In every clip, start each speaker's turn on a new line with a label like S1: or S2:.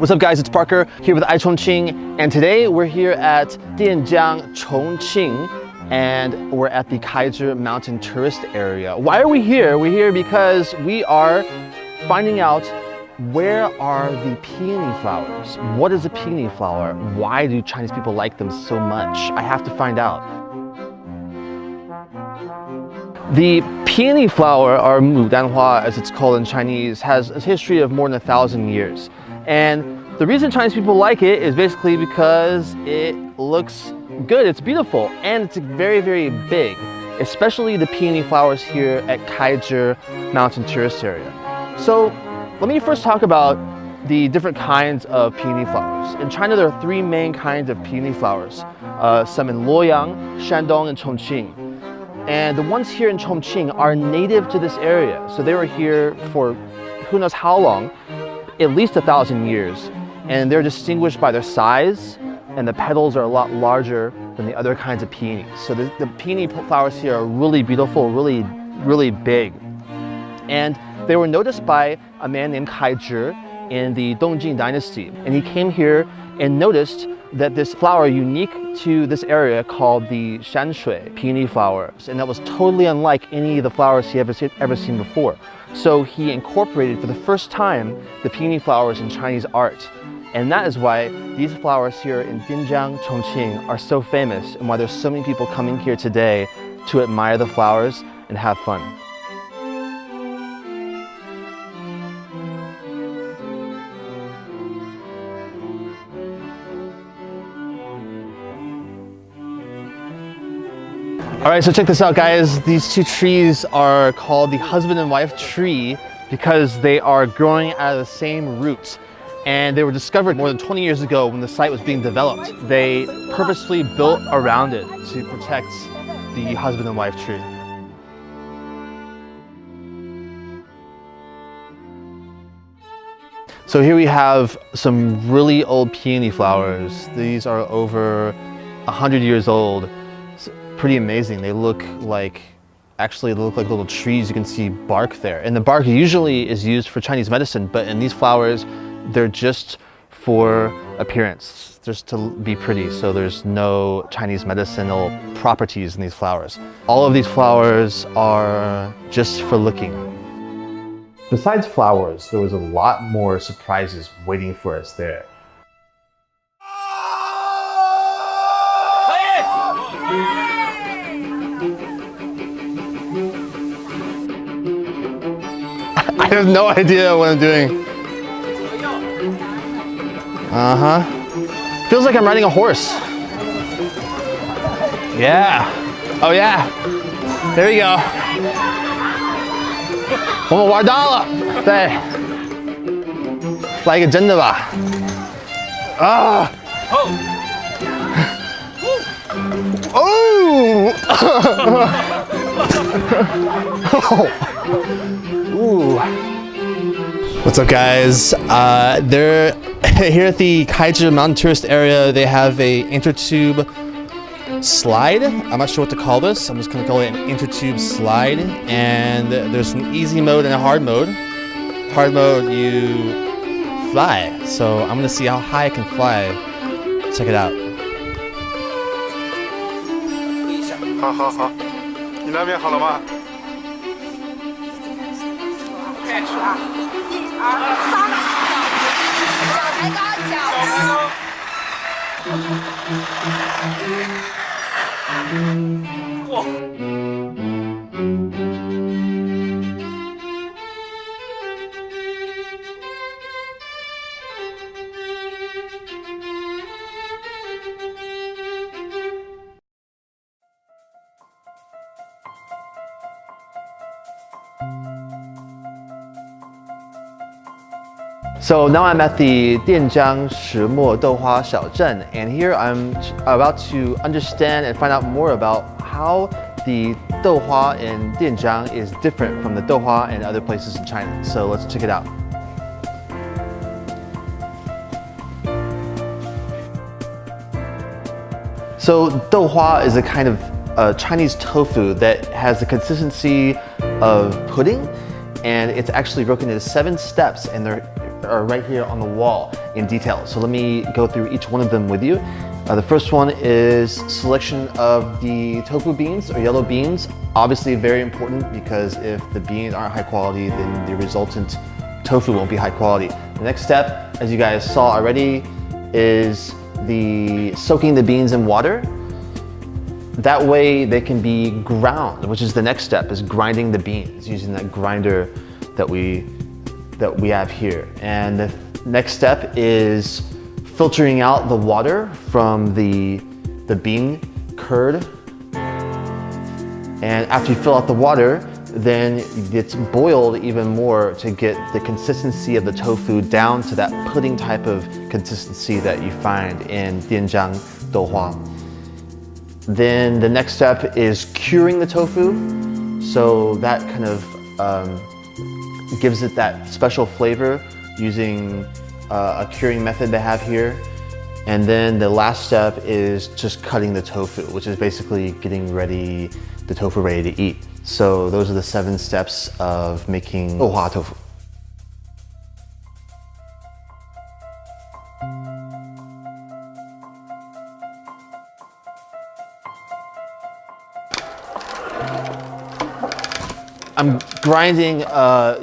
S1: What's up guys, it's Parker here with iChongqing, and today we're here at Dianjiang, Chongqing, and we're at the Kaiser Mountain tourist area. Why are we here? We're here because we are finding out where are the peony flowers. What is a peony flower? Why do Chinese people like them so much? I have to find out. The peony flower, or mudanhua as it's called in Chinese, has a history of more than 1,000 years. And the reason Chinese people like it is basically because it looks good, it's beautiful, and it's very, very big, especially the peony flowers here at Kaiser Mountain tourist area. So let me first talk about the different kinds of peony flowers. In China, there are three main kinds of peony flowers, some in Luoyang, Shandong, and Chongqing. And the ones here in Chongqing are native to this area. So they were here for who knows how long, at least 1,000 years. And they're distinguished by their size, and the petals are a lot larger than the other kinds of peonies. So the peony flowers here are really beautiful, really, really big. And they were noticed by a man named Kaiser in the Dongjing dynasty. And he came here and noticed that this flower unique to this area called the shanshui, peony flowers. And that was totally unlike any of the flowers he ever seen before. So he incorporated for the first time the peony flowers in Chinese art. And that is why these flowers here in Dianjiang, Chongqing are so famous, and why there's so many people coming here today to admire the flowers and have fun. All right, so check this out, guys. These two trees are called the husband and wife tree because they are growing out of the same roots. And they were discovered more than 20 years ago when the site was being developed. They purposefully built around it to protect the husband and wife tree. So here we have some really old peony flowers. These are over 100 years old. It's pretty amazing. They look like little trees. You can see bark there. And the bark usually is used for Chinese medicine, but in these flowers, they're just for appearance, just to be pretty. So there's no Chinese medicinal properties in these flowers. All of these flowers are just for looking. Besides flowers, there was a lot more surprises waiting for us there. I have no idea what I'm doing. Feels like I'm riding a horse. Yeah. Oh yeah. There we go. 我们玩到了。对。来一个真的吧。啊。哦。Ooh. What's up, guys? They're here at the Kaiser Mountain tourist area. They have a intertube slide. I'm not sure what to call this. I'm just gonna call it an intertube slide. And there's an easy mode and a hard mode. Hard mode, you fly. So I'm gonna see how high I can fly. Check it out. 好好好，你那边好了吗？开始啊！1、2、3，脚抬高，脚抬高。哇！ So now I'm at the Dianjiang Shimo Douhua Xiaozhen, and here I'm about to understand and find out more about how the douhua in Dianjiang is different from the douhua in other places in China. So let's check it out. So douhua is a kind of Chinese tofu that has the consistency of pudding, and it's actually broken into 7 steps, and they're are right here on the wall in detail. So let me go through each one of them with you. The first one is selection of the tofu beans or yellow beans. Obviously very important because if the beans aren't high quality, then the resultant tofu won't be high quality. The next step, as you guys saw already, is the soaking the beans in water. That way they can be ground, which is the next step, is grinding the beans using that grinder that we have here. And the next step is filtering out the water from the bean curd. And after you fill out the water, then it's boiled even more to get the consistency of the tofu down to that pudding type of consistency that you find in Dianjiang douhua. Then the next step is curing the tofu. So that kind of gives it that special flavor using a curing method they have here. And then the last step is just cutting the tofu, which is basically getting ready, the tofu ready to eat. So those are the 7 steps of making douhua tofu. I'm grinding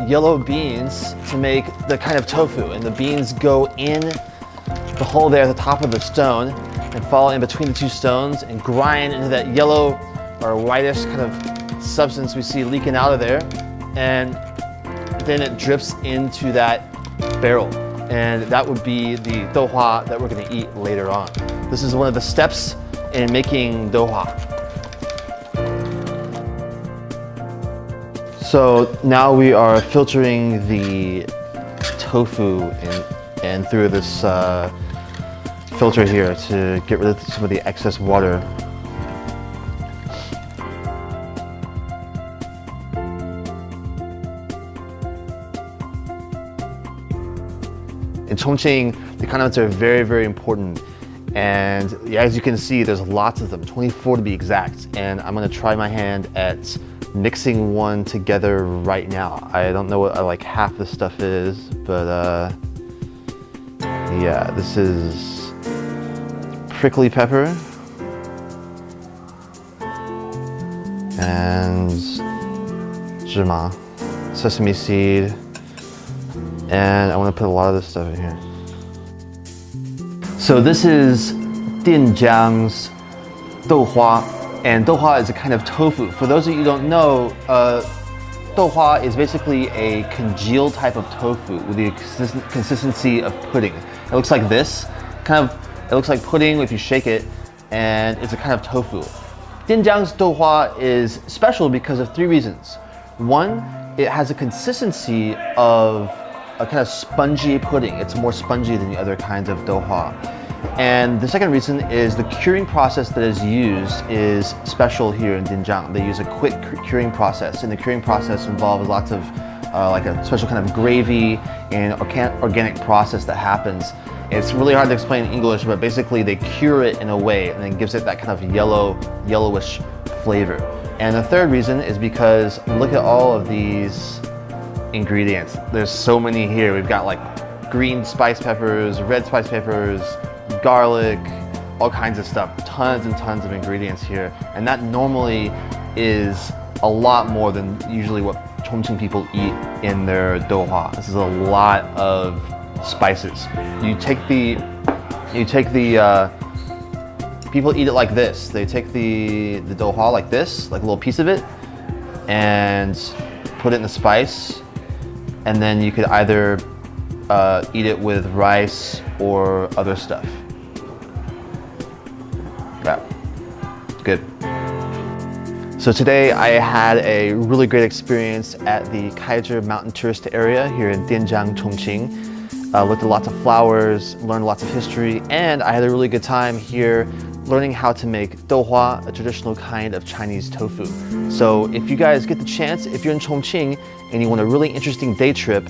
S1: yellow beans to make the kind of tofu, and the beans go in the hole there at the top of the stone and fall in between the 2 stones and grind into that yellow or whitish kind of substance we see leaking out of there, and then it drips into that barrel, and that would be the douhua that we're going to eat later on. This is one of the steps in making douhua. So now we are filtering the tofu in through this filter here to get rid of some of the excess water. In Chongqing, the condiments are very, very important. And as you can see, there's lots of them, 24 to be exact. And I'm gonna try my hand at mixing one together right now. I don't know what like half the stuff is, but yeah, this is prickly pepper and zhima, sesame seed, and I want to put a lot of this stuff in here. So this is Dianjiang's douhua. And douhua is a kind of tofu. For those of you who don't know, douhua is basically a congealed type of tofu with the consistency of pudding. It looks like this, it looks like pudding if you shake it, and it's a kind of tofu. Dianjiang's douhua is special because of 3 reasons. One, it has a consistency of a kind of spongy pudding. It's more spongy than the other kinds of douhua. And the second reason is the curing process that is used is special here in Dianjiang. They use a quick curing process, and the curing process involves lots of like a special kind of gravy and organic process that happens. It's really hard to explain in English, but basically they cure it in a way and then gives it that kind of yellowish flavor. And the third reason is because look at all of these ingredients. There's so many here. We've got like green spice peppers, red spice peppers, garlic, all kinds of stuff, tons and tons of ingredients here. And that normally is a lot more than usually what Chongqing people eat in their douhua. This is a lot of spices. People eat it like this. They take the douhua like this, like a little piece of it, and put it in the spice. And then you could either eat it with rice or other stuff. Yeah, it's good. So today I had a really great experience at the Kaizhi Mountain Tourist Area here in Dianjiang, Chongqing. Looked at lots of flowers, learned lots of history, and I had a really good time here learning how to make douhua, a traditional kind of Chinese tofu. So if you guys get the chance, if you're in Chongqing and you want a really interesting day trip,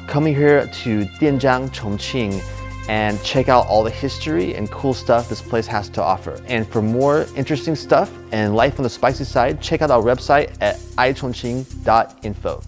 S1: come here to Dianjiang, Chongqing, and check out all the history and cool stuff this place has to offer. And for more interesting stuff and life on the spicy side, check out our website at iChongqing.info.